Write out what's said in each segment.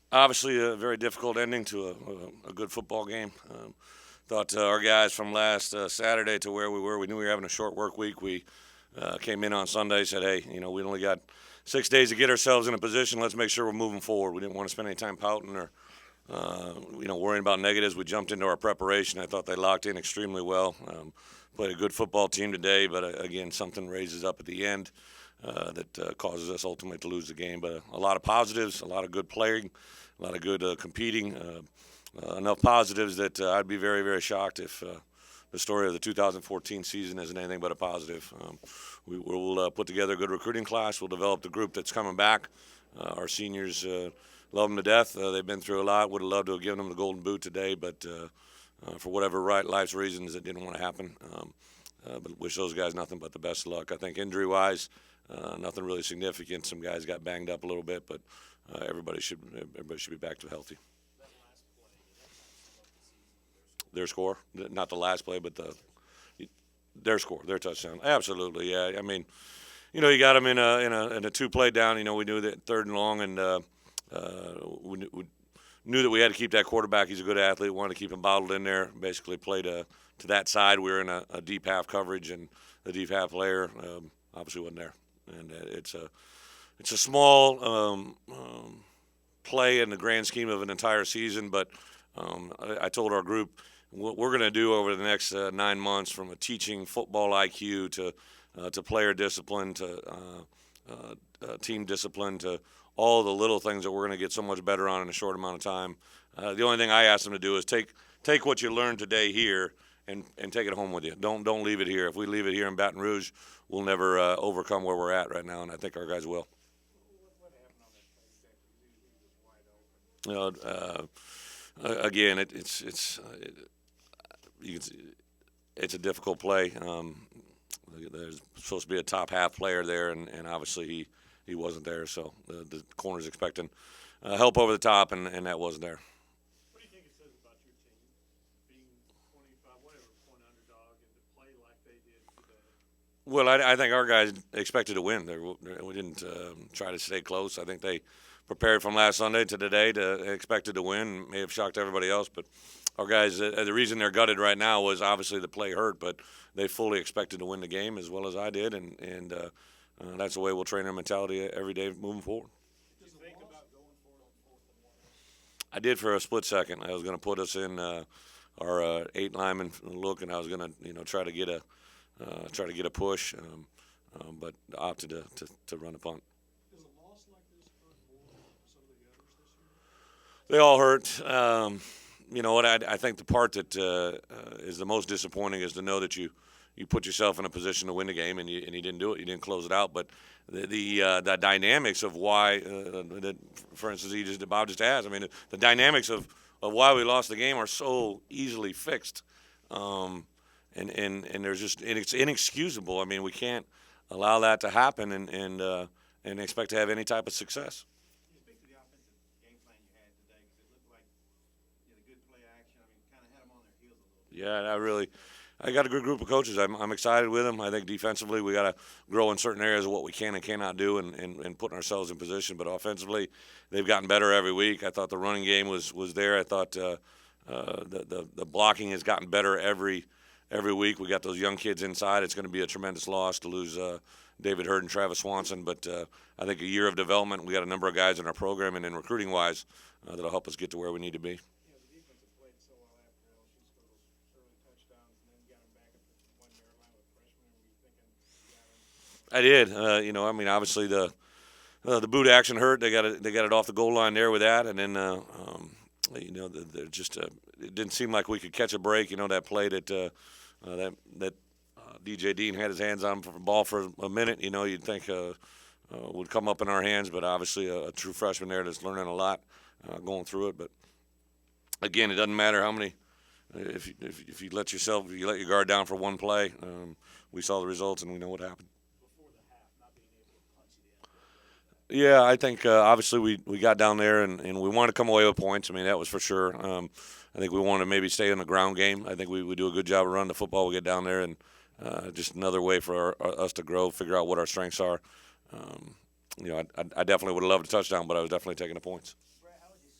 Obviously, a very difficult ending to a good football game. Thought our guys from last Saturday to where we were, we knew we were having a short work week. We came in on Sunday, said, hey, we only got 6 days to get ourselves in a position. Let's make sure we're moving forward. We didn't want to spend any time pouting or worrying about negatives. We jumped into our preparation. I thought they locked in extremely well. Played a good football team today, but again, something raises up at the end that causes us ultimately to lose the game. But a lot of positives, a lot of good playing, a lot of good competing. Enough positives that I'd be very, very shocked if the story of the 2014 season isn't anything but a positive. We'll put together a good recruiting class. We'll develop the group that's coming back. Our seniors love them to death. They've been through a lot. Would have loved to have given them the golden boot today, but for whatever life's reasons, it didn't want to happen. But wish those guys nothing but the best of luck. I think injury-wise, nothing really significant. Some guys got banged up a little bit, but everybody should be back to healthy. Their score, not the last play, but their score, their touchdown. Absolutely, yeah. I mean, you got them in a two-play down. We knew that third and long, and we knew that we had to keep that quarterback. He's a good athlete. Wanted to keep him bottled in there. Basically played to that side. We were in a deep half coverage, and the deep half player obviously wasn't there. And it's a small play in the grand scheme of an entire season, but I told our group what we're going to do over the next 9 months, from a teaching football IQ to player discipline to team discipline to all the little things that we're going to get so much better on in a short amount of time. The only thing I asked them to do is take what you learned today here and take it home with you. Don't leave it here. If we leave it here in Baton Rouge, we'll never overcome where we're at right now, and I think our guys will. You know, again, it's a difficult play. There's supposed to be a top half player there, and obviously he wasn't there. So the corner's expecting help over the top, and that wasn't there. What do you think it says about your team being 25, whatever point underdog, and to play like they did today? Well, I think our guys expected to win. We didn't try to stay close. I think they prepared from last Sunday to today to expected to win. May have shocked everybody else, but our guys, the reason they're gutted right now was obviously the play hurt, but they fully expected to win the game as well as I did, and that's the way we'll train our mentality every day moving forward. Did you think about going for it on 4th and 1? I did for a split second. I was going to put us in our 8 lineman look, and I was going to try to get a push, but opted to run a punt. Does a loss like this hurt more than some of the others this year? They all hurt. You know what? I think the part that is the most disappointing is to know that you put yourself in a position to win the game and you didn't do it. You didn't close it out. But the dynamics of why, for instance, Bob just asked. I mean, the dynamics of why we lost the game are so easily fixed, and there's just it's inexcusable. I mean, we can't allow that to happen and expect to have any type of success. Can you speak to the offensive game plan you had today? Because it looked like you had a good play action. I mean, kind of had them on their heels a little bit. Yeah, I got a good group of coaches. I'm excited with them. I think defensively we got to grow in certain areas of what we can and cannot do and putting ourselves in position. But offensively, they've gotten better every week. I thought the running game was there. I thought the blocking has gotten better every week. We got those young kids inside. It's going to be a tremendous loss to lose David Hurd and Travis Swanson. But I think a year of development. We got a number of guys in our program and in recruiting wise that'll help us get to where we need to be. The defense had played so well after LSU scored those early touchdowns, and then got them back at the 1 yard line with freshmen. Were you thinking you got them? I did. I mean, obviously the boot action hurt. They got it off the goal line there with that, and then they're just it didn't seem like we could catch a break. That play that DJ Dean had his hands on for the ball for a minute. You'd think would come up in our hands, but obviously a true freshman there that's learning a lot going through it. But again, it doesn't matter how many. If you let your guard down for one play, we saw the results and we know what happened. Before the half, not being able to punch it in. Yeah, I think obviously we got down there and we wanted to come away with points. I mean, that was for sure. I think we wanted to maybe stay in the ground game. I think we would do a good job of running the football. We get down there and just another way for us to grow, figure out what our strengths are. I definitely would have loved a touchdown, but I was definitely taking the points. Brett, how would you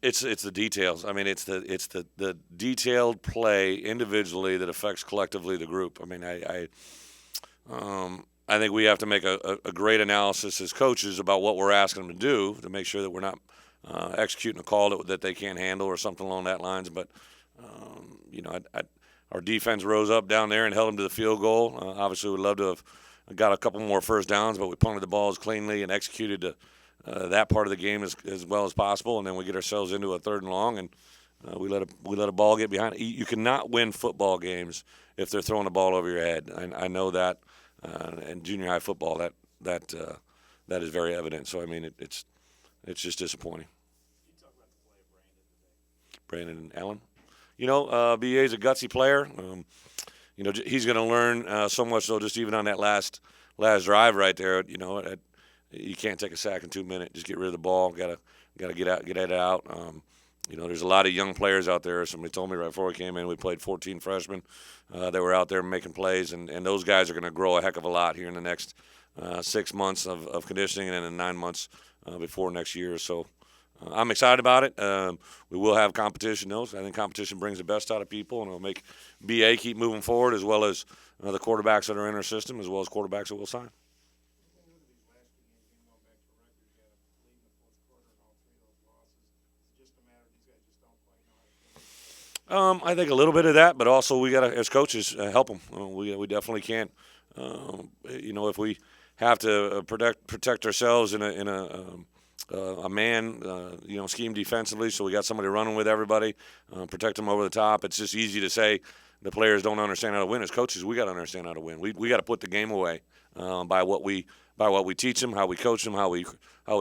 It's the details. I mean, it's the detailed play individually that affects collectively the group. I mean, I think we have to make a great analysis as coaches about what we're asking them to do to make sure that we're not executing a call that they can't handle or something along that lines. But our defense rose up down there and held them to the field goal. Obviously, we'd love to have got a couple more first downs, but we punted the balls cleanly and executed that part of the game as well as possible. And then we get ourselves into a 3rd and long, and we let a ball get behind. You cannot win football games if they're throwing the ball over your head. I know that. And junior high football, that is very evident. So I mean, it's just disappointing. You talk about the play of Brandon today. Brandon Allen, BA is a gutsy player. He's going to learn so much so just even on that last drive right there. You can't take a sack in 2 minutes. Just get rid of the ball. Got to get it out. There's a lot of young players out there. Somebody told me right before we came in, we played 14 freshmen that were out there making plays, and those guys are going to grow a heck of a lot here in the next 6 months of conditioning and then 9 months before next year. So I'm excited about it. We will have competition, though. So I think competition brings the best out of people, and it'll make BA keep moving forward as well as the quarterbacks that are in our system as well as quarterbacks that we'll sign. I think a little bit of that, but also we got to, as coaches, help them. We definitely can't. If we have to protect ourselves in a man, scheme defensively, so we got somebody running with everybody, protect them over the top. It's just easy to say the players don't understand how to win. As coaches, we got to understand how to win. We got to put the game away by what we teach them, how we coach them, how we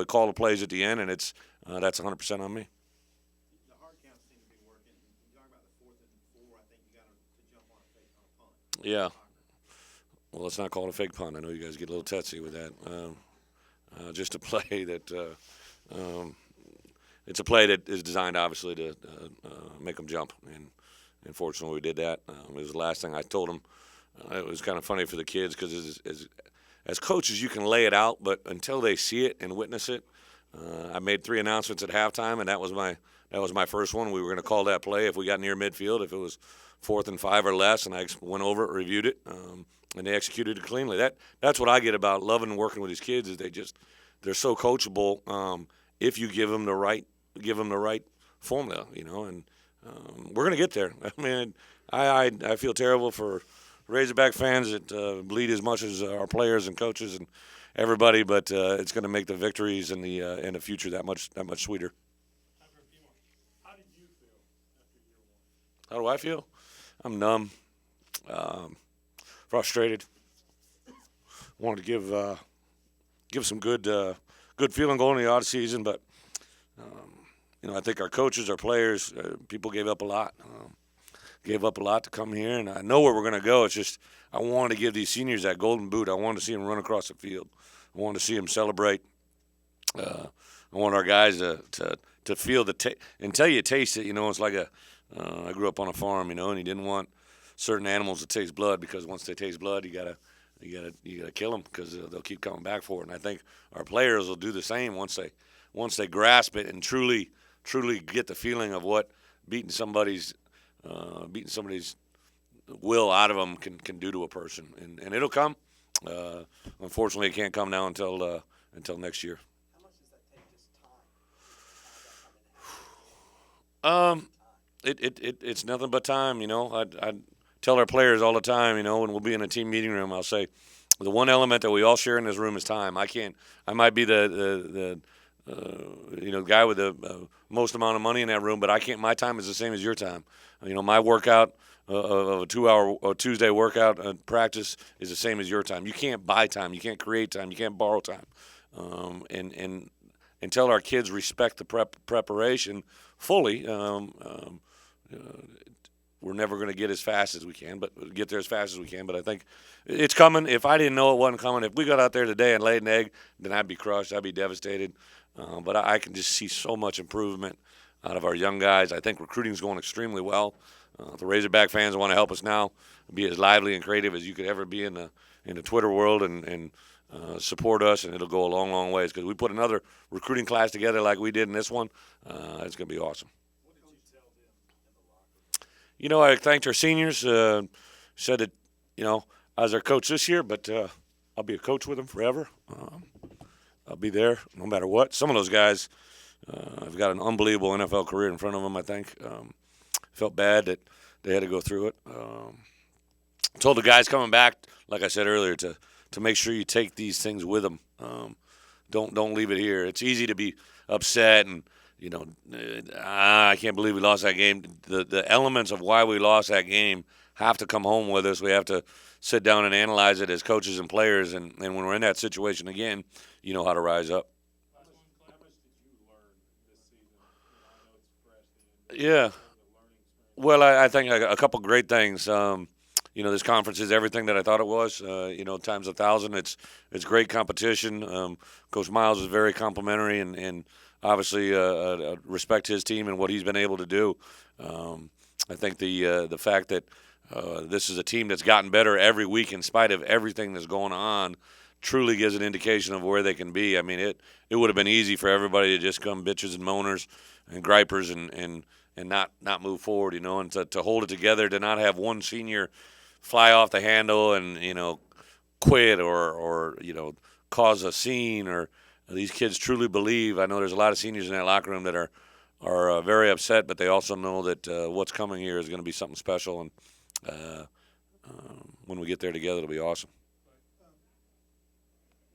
call the plays at the end, and that's 100% on me. Yeah. Well, let's not call it a fake punt. I know you guys get a little touchy with that. Just a play that it's a play that is designed, obviously, to make them jump. And unfortunately, we did that. It was the last thing I told them. It was kind of funny for the kids because as coaches, you can lay it out, but until they see it and witness it, I made 3 announcements at halftime, and that was my first one. We were going to call that play if we got near midfield, if it was 4th and 5 or less, and I went over it, reviewed it, and they executed it cleanly. That's what I get about loving and working with these kids is they're so coachable if you give them the right formula, and we're gonna get there. I mean, I feel terrible for Razorback fans that bleed as much as our players and coaches and everybody, but it's going to make the victories in the future that much sweeter. How did you feel after year one? How do I feel? I'm numb, frustrated. Wanted to give some good feeling going into the odd season, but I think our coaches, our players, people gave up a lot. Gave up a lot to come here, and I know where we're going to go. It's just I wanted to give these seniors that golden boot. I wanted to see them run across the field. I wanted to see them celebrate. I want our guys to feel until you taste it. It's like I grew up on a farm, and you didn't want certain animals to taste blood because once they taste blood, you gotta kill them because they'll keep coming back for it. And I think our players will do the same once they grasp it and truly get the feeling of what beating somebody's will out of them can do to a person, and it'll come. Unfortunately, it can't come now until next year. How much does that take? Just time. It's nothing but time. I tell our players all the time. When we'll be in a team meeting room, I'll say the one element that we all share in this room is time. I might be the guy with the most amount of money in that room, but I can't. My time is the same as your time. My workout of a 2-hour Tuesday workout practice is the same as your time. You can't buy time. You can't create time. You can't borrow time. And until our kids respect the preparation fully, we're never going to get as fast as we can, but get there as fast as we can. But I think it's coming. If I didn't know it wasn't coming, if we got out there today and laid an egg, then I'd be crushed. I'd be devastated. But I can just see so much improvement out of our young guys. I think recruiting is going extremely well. The Razorback fans want to help us now be as lively and creative as you could ever be in the Twitter world and support us, and it'll go a long, long ways. Because we put another recruiting class together like we did in this one, it's going to be awesome. You know, I thanked our seniors. Said that, you know, I was their coach this year, but I'll be a coach with them forever. I'll be there no matter what. Some of those guys have got an unbelievable NFL career in front of them, I think. Felt bad that they had to go through it. Told the guys coming back, like I said earlier, to make sure you take these things with them. Don't leave it here. It's easy to be upset and, you know, I can't believe we lost that game. The elements of why we lost that game have to come home with us. We have to sit down and analyze it as coaches and players. And when we're in that situation again, you know how to rise up. How much did you learn this season? I know it's fresh. Yeah. Well, I think a couple great things. You know, this conference is everything that I thought it was. You know, times 1,000. It's great competition. Coach Miles is very complimentary and obviously respect his team and what he's been able to do. I think the fact that this is a team that's gotten better every week in spite of everything that's going on truly gives an indication of where they can be. I mean, it would have been easy for everybody to just come bitches and moaners and gripers and not move forward, you know, and to hold it together, to not have one senior fly off the handle and, you know, quit or you know, cause a scene. Or these kids truly believe. I know there's a lot of seniors in that locker room that are very upset, but they also know that what's coming here is going to be something special, and when we get there together, it'll be awesome.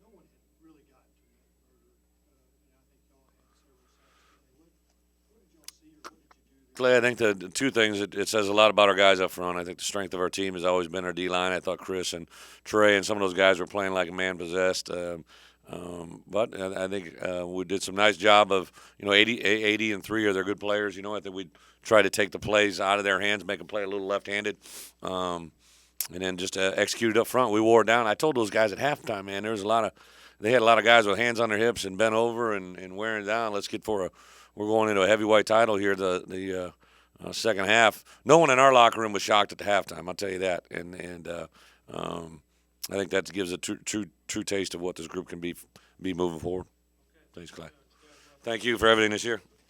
No one had really gotten to that murder. I think y'all had several sacks today. What did y'all see or what did you do? Clay, I think the two things, it says a lot about our guys up front. I think the strength of our team has always been our D-line. I thought Chris and Trey and some of those guys were playing like a man possessed. But I think we did some nice job of, you know, 80 and 3 are their good players. You know, I think we try to take the plays out of their hands, make them play a little left-handed, and then just execute it up front. We wore it down. I told those guys at halftime, man, they had a lot of guys with hands on their hips and bent over and wearing down. Let's get we're going into a heavyweight title here the second half. No one in our locker room was shocked at the halftime, I'll tell you that. And I think that gives a true taste of what this group can be moving forward. Thanks, Clay. Thank you for everything this year.